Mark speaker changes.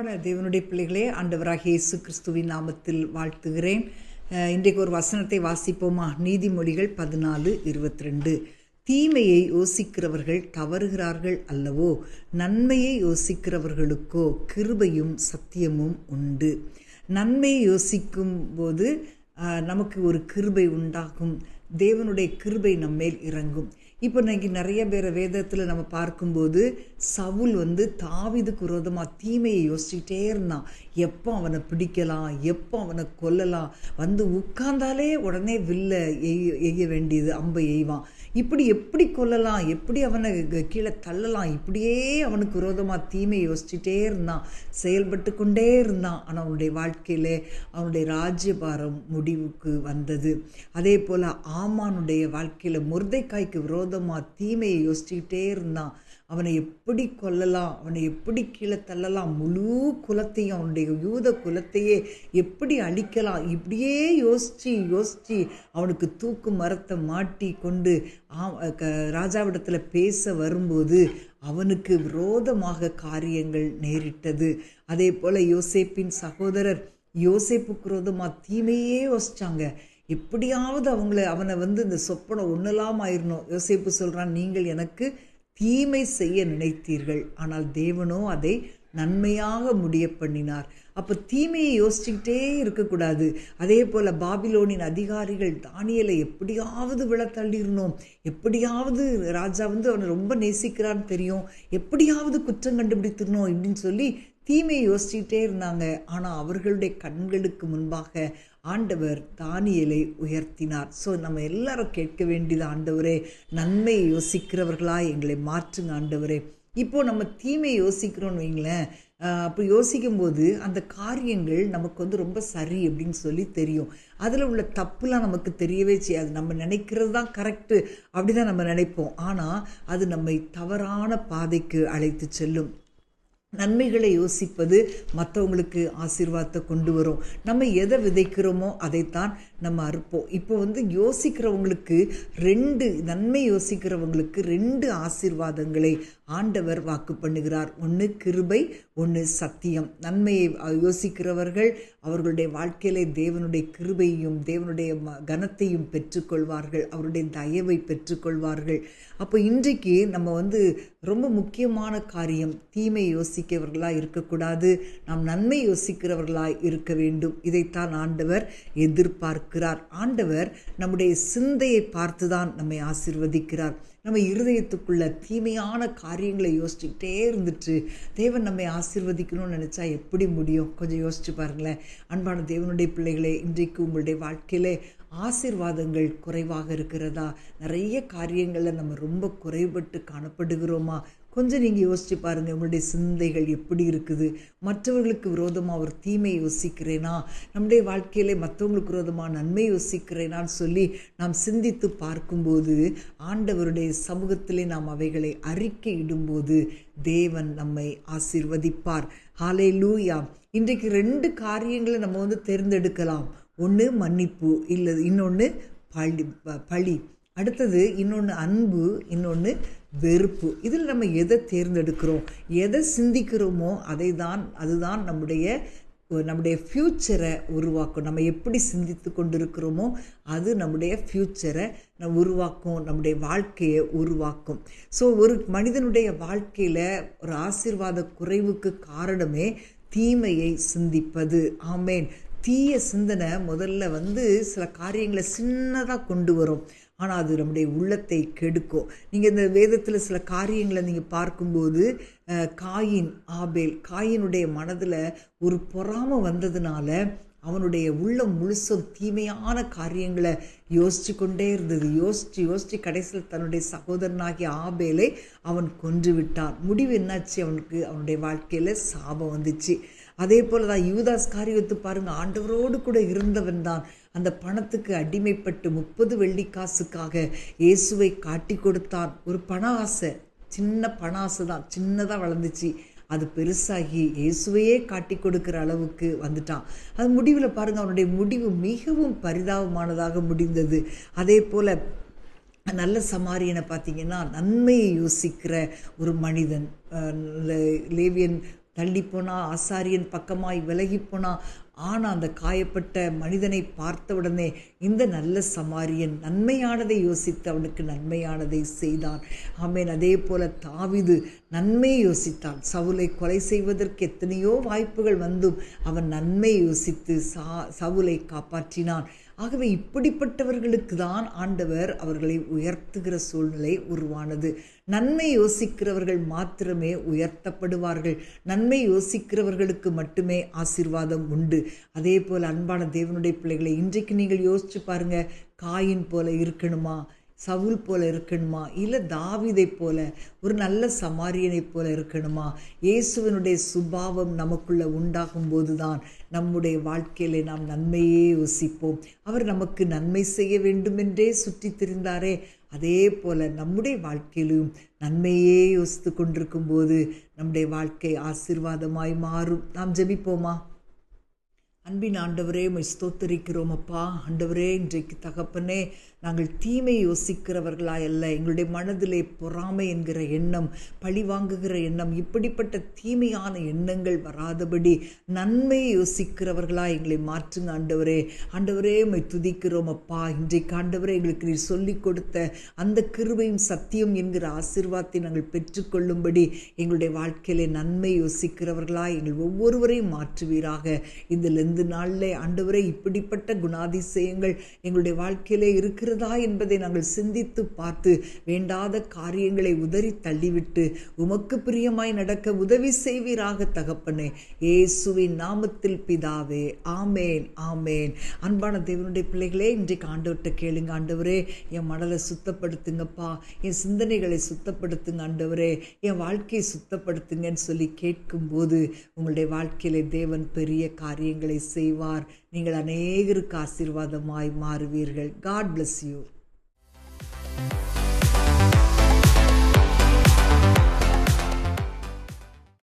Speaker 1: அன்பான தேவனுடைய பிள்ளைகளே, ஆண்டவராகிய இயேசு கிறிஸ்துவின் நாமத்தில் வாழ்த்துகிறேன். இன்றைக்கு ஒரு வசனத்தை வாசிப்போமா? நீதிமொழிகள் 14:22. தீமையை யோசிக்கிறவர்கள் தவறுகிறார்கள் அல்லவோ, நன்மையை யோசிக்கிறவர்களுக்கோ கிருபையும் சத்தியமும் உண்டு. நன்மையை யோசிக்கும் போது நமக்கு ஒரு கிருபை உண்டாகும். தேவனுடைய கிருபை நம்மேல் இறங்கும். இப்போ இன்னைக்கு நிறைய பேர் வேதத்தில் நம்ம பார்க்கும்போது சவுல் தாவீதுக்கு விரோதமாக தீமையை யோசிச்சுக்கிட்டே இருந்தான். எப்போ அவனை பிடிக்கலாம், எப்போ அவனை கொல்லலாம், உட்கார்ந்தாலே உடனே வில்ல எய்ய வேண்டியது, அம்பை எய்வான். இப்படி எப்படி கொல்லலாம், எப்படி அவனை கீழே தள்ளலாம், இப்படியே அவனுக்கு விரோதமாக தீமையை யோசிச்சுட்டே இருந்தான், செயல்பட்டு கொண்டே இருந்தான். ஆனால் அவனுடைய வாழ்க்கையில் அவனுடைய ராஜ்யபாரம் முடிவுக்கு வந்தது. அதே போல் ஆமானுடைய வாழ்க்கையில் மொர்தெக்காய்க்கு விரோதமாக தீமையை யோசிச்சுக்கிட்டே இருந்தான். அவனை எப்படி கொல்லலாம், அவனை எப்படி கீழே தள்ளலாம், முழு குலத்தையும், அவனுடைய யூத குலத்தையே எப்படி அழிக்கலாம், இப்படியே யோசித்து அவனுக்கு தூக்கு மரத்தை மாட்டி கொண்டு ராஜாவிடத்தில் பேச வரும்போது அவனுக்கு விரோதமாக காரியங்கள் நேரிட்டது. அதே போல் யோசேப்பின் சகோதரர் யோசேப்புக்கு விரோதமாக தீமையே யோசிச்சாங்க. எப்படியாவது அவனை இந்த சொப்பனை ஒன்றெல்லாம் ஆயிரணும். யோசேப்பு சொல்கிறான், நீங்கள் எனக்கு தீமை செய்ய நினைத்தீர்கள், ஆனால் தேவனோ அதை நன்மையாக முடிய பண்ணினார். அப்போ தீமையை யோசிச்சுக்கிட்டே இருக்கக்கூடாது. அதே போல் பாபிலோனின் அதிகாரிகள் தானியேலை எப்படியாவது விழத்தள்ளிடணும், எப்படியாவது ராஜா அவனை ரொம்ப நேசிக்கிறான்னு தெரியும், எப்படியாவது குற்றம் கண்டுபிடித்திடணும் இப்படின்னு சொல்லி தீமையை யோசிச்சுக்கிட்டே இருந்தாங்க. ஆனால் அவர்களுடைய கண்களுக்கு முன்பாக ஆண்டவர் தானியேலை உயர்த்தினார். ஸோ நம்ம எல்லாரும் கேட்க வேண்டியது, ஆண்டவரே நன்மையை யோசிக்கிறவர்களாக எங்களை மாற்றுங்க ஆண்டவரே. இப்போது நம்ம தீமையை யோசிக்கிறோன்னு வைங்களேன், அப்போ யோசிக்கும்போது அந்த காரியங்கள் நமக்கு ரொம்ப சரி அப்படின்னு சொல்லி தெரியும். அதில் உள்ள தப்புலாம் நமக்கு தெரியவே செய்யாது. நம்ம நினைக்கிறது தான் கரெக்டு அப்படி தான் நம்ம நினைப்போம். ஆனால் அது நம்மை தவறான பாதைக்கு அழைத்து செல்லும். நன்மைகளை யோசிப்பது மற்றவங்களுக்கு ஆசீர்வாதத்தை கொண்டு வரும். நம்ம எதை விதைக்கிறோமோ அதைத்தான் நம்ம அறுப்போம். இப்போ யோசிக்கிறவங்களுக்கு நன்மை யோசிக்கிறவங்களுக்கு 2 ஆசீர்வாதங்களை ஆண்டவர் வாக்கு பண்ணுகிறார். ஒன்று கிருபை, ஒன்று சத்தியம். நன்மையை யோசிக்கிறவர்கள் அவர்களுடைய வாழ்க்கையிலே தேவனுடைய கிருபையும் தேவனுடைய கனத்தையும் பெற்றுக்கொள்வார்கள், அவருடைய தயவை பெற்றுக்கொள்வார்கள். அப்போ இன்றைக்கு நம்ம ரொம்ப முக்கியமான காரியம், தீமை யோசிக்கிறவர்களாக இருக்கக்கூடாது, நாம் நன்மை யோசிக்கிறவர்களாக இருக்க வேண்டும். இதைத்தான் ஆண்டவர் எதிர்பார்க்கிறார். ஆண்டவர் நம்முடைய சிந்தையை பார்த்துதான் நம்மை ஆசீர்வதிக்கிறார். நம்ம இருதயத்துக்குள்ள தீமையான காரியங்களை யோசிச்சுக்கிட்டே இருந்துட்டு தேவன் நம்மை ஆசீர்வதிக்கணும்னு நினச்சா எப்படி முடியும்? கொஞ்சம் யோசிச்சு பாருங்களேன். அன்பான தேவனுடைய பிள்ளைகளே, இன்றைக்கு உங்களுடைய வாழ்க்கையிலே ஆசீர்வாதங்கள் குறைவாக இருக்கிறதா? நிறைய காரியங்களில் நம்ம ரொம்ப குறைபட்டு காணப்படுகிறோமா? கொஞ்சம் நீங்கள் யோசிச்சு பாருங்கள், உங்களுடைய சிந்தைகள் எப்படி இருக்குது? மற்றவர்களுக்கு விரோதமாக ஒரு தீமை யோசிக்கிறேனா, நம்முடைய வாழ்க்கையிலே மற்றவங்களுக்கு விரோதமாக நன்மை யோசிக்கிறேனான்னு சொல்லி நாம் சிந்தித்து பார்க்கும்போது ஆண்டவருடைய சமூகத்திலே நாம் அவைகளை அறிக்கையிடும்போது தேவன் நம்மை ஆசீர்வதிப்பார். ஹல்லேலூயா. இன்றைக்கு 2 காரியங்களை நம்ம தேர்ந்தெடுக்கலாம். ஒன்று மன்னிப்பு, இல்லை இன்னொன்று பழி, அடுத்தது இன்னொன்று அன்பு, இன்னொன்று வெறுப்பு. இதில் நம்ம எதை தேர்ந்தெடுக்கிறோம், எதை சிந்திக்கிறோமோ அதுதான் நம்முடைய ஃப்யூச்சரை உருவாக்கும். நம்ம எப்படி சிந்தித்து கொண்டிருக்கிறோமோ அது நம்முடைய ஃப்யூச்சரை உருவாக்கும், நம்முடைய வாழ்க்கையை உருவாக்கும். ஸோ ஒரு மனிதனுடைய வாழ்க்கையில் ஒரு ஆசீர்வாத குறைவுக்கு காரணமே தீமையை சிந்திப்பது. ஆமேன். தீய சிந்தனை முதல்ல சில காரியங்களை சின்னதாக கொண்டு வரும், ஆனால் அது நம்முடைய உள்ளத்தை கெடுக்கும். நீங்கள் இந்த வேதத்தில் சில காரியங்களை நீங்கள் பார்க்கும்போது காயினுடைய மனதில் ஒரு பொறாமை வந்ததுனால அவனுடைய உள்ளம் முழுசும் தீமையான காரியங்களை யோசித்து கொண்டே இருந்தது. யோசித்து கடைசியில் தன்னுடைய சகோதரனாகிய ஆபேலை அவன் கொன்று விட்டான். முடிவு என்னாச்சு? அவனுடைய வாழ்க்கையில் சாபம் வந்துச்சு. அதே போல் தான் யூதாஸ் காரியத்தை பாருங்கள், ஆண்டவரோடு கூட இருந்தவன் தான் அந்த பணத்துக்கு அடிமைப்பட்டு 30 வெள்ளிக்காசுக்காக இயேசுவை காட்டி கொடுத்தான். ஒரு பண ஆசை, சின்ன பண ஆசை தான், சின்னதாக வளர்ந்துச்சு. அது பெருசாகி இயேசுவையே காட்டி கொடுக்குற அளவுக்கு வந்துட்டான். அது முடிவில் பாருங்கள், அவனுடைய முடிவு மிகவும் பரிதாபமானதாக முடிந்தது. அதே போல் நல்ல சமாரியனை பார்த்தீங்கன்னா நன்மையை யோசிக்கிற ஒரு மனிதன். லேவியன் தள்ளிப்போனா, ஆசாரியன் பக்கமாய் விலகிப்போனா. ஆனால் அந்த காயப்பட்ட மனிதனை பார்த்தவுடனே இந்த நல்ல சமாரியன் நன்மையானதை யோசித்து அவனுக்கு நன்மையானதை செய்தான். ஆமேன். அதே போல தாவீது நன்மையை யோசித்தான். சவுலை கொலை செய்வதற்கு எத்தனையோ வாய்ப்புகள் வந்தும் அவன் நன்மையை யோசித்து சவுலை காப்பாற்றினான். ஆகவே இப்படிப்பட்டவர்களுக்கு தான் ஆண்டவர் அவர்களை உயர்த்துகிற சூழ்நிலை உருவானது. நன்மை யோசிக்கிறவர்கள் மாத்திரமே உயர்த்தப்படுவார்கள். நன்மை யோசிக்கிறவர்களுக்கு மட்டுமே ஆசீர்வாதம் உண்டு. அதே போல் அன்பான தேவனுடைய பிள்ளைகளை, இன்றைக்கு நீங்கள் யோசிச்சு பாருங்க, காயின் போல இருக்கணுமா, சவுல் போல இருக்கணுமா, இல்லை தாவீதை போல ஒரு நல்ல சமாரியனை போல இருக்கணுமா? இயேசுவினுடைய சுபாவம் நமக்குள்ள உண்டாகும் போதுதான் நம்முடைய வாழ்க்கையிலே நாம் நன்மையே யோசிப்போம். அவர் நமக்கு நன்மை செய்ய வேண்டுமென்றே சுற்றி திரிந்தாரே, அதே போல நம்முடைய வாழ்க்கையிலும் நன்மையே யோசித்து கொண்டிருக்கும் போது நம்முடைய வாழ்க்கை ஆசீர்வாதமாய் மாறும். நாம் ஜெபிப்போமா? அன்பின் ஆண்டவரே, உம்மை ஸ்தோத்தரிக்கிறோம் அப்பா. ஆண்டவரே, இன்றைக்கு தகப்பனே, நாங்கள் தீமை யோசிக்கிறவர்களாய் அல்ல, எங்களுடைய மனதிலே பொறாமை என்கிற எண்ணம், பழி வாங்குகிற எண்ணம், இப்படிப்பட்ட தீமையான எண்ணங்கள் வராதபடி நன்மையை யோசிக்கிறவர்களாய் எங்களை மாற்றுங்க ஆண்டவரே. ஆண்டவரே, உம்மை துதிக்கிறோம் அப்பா. இன்றைக்கு ஆண்டவரே, எங்களுக்கு நீர் சொல்லிக் கொடுத்த அந்த கிருபையும் சத்தியம் என்கிற ஆசீர்வாதத்தை நாங்கள் பெற்றுக்கொள்ளும்படி எங்களுடைய வாழ்க்கையிலே நன்மை யோசிக்கிறவர்களாய் எங்கள் ஒவ்வொருவரையும் மாற்றுவீராக. இந்த நாளிலே ஆண்டவரே, இப்படிப்பட்ட குணாதிசயங்கள் எங்களுடைய வாழ்க்கையிலே இருக்கிறதா என்பதை நாங்கள் சிந்தித்து பார்த்து வேண்டாத காரியங்களை உதறி தள்ளிவிட்டு உமக்கு பிரியமாய் நடக்க உதவி செய்வீராக தகப்பனே. இயேசுவின் நாமத்தில் பிதாவே, ஆமேன், ஆமேன். அன்பான தேவனுடைய பிள்ளைகளே, இன்றைக்கு ஆண்டவர்கிட்ட கேளுங்க. ஆண்டவரே, என் மனதை சுத்தப்படுத்துங்கப்பா, என் சிந்தனைகளை சுத்தப்படுத்துங்க ஆண்டவரே, என் வாழ்க்கையை சுத்தப்படுத்துங்கன்னு சொல்லி கேட்கும்போது உங்களுடைய வாழ்க்கையிலே தேவன் பெரிய காரியங்களை செய்வார். நீங்கள் அநேகருக்கு ஆசீர்வாதமாய் மாறுவீர்கள். God bless you.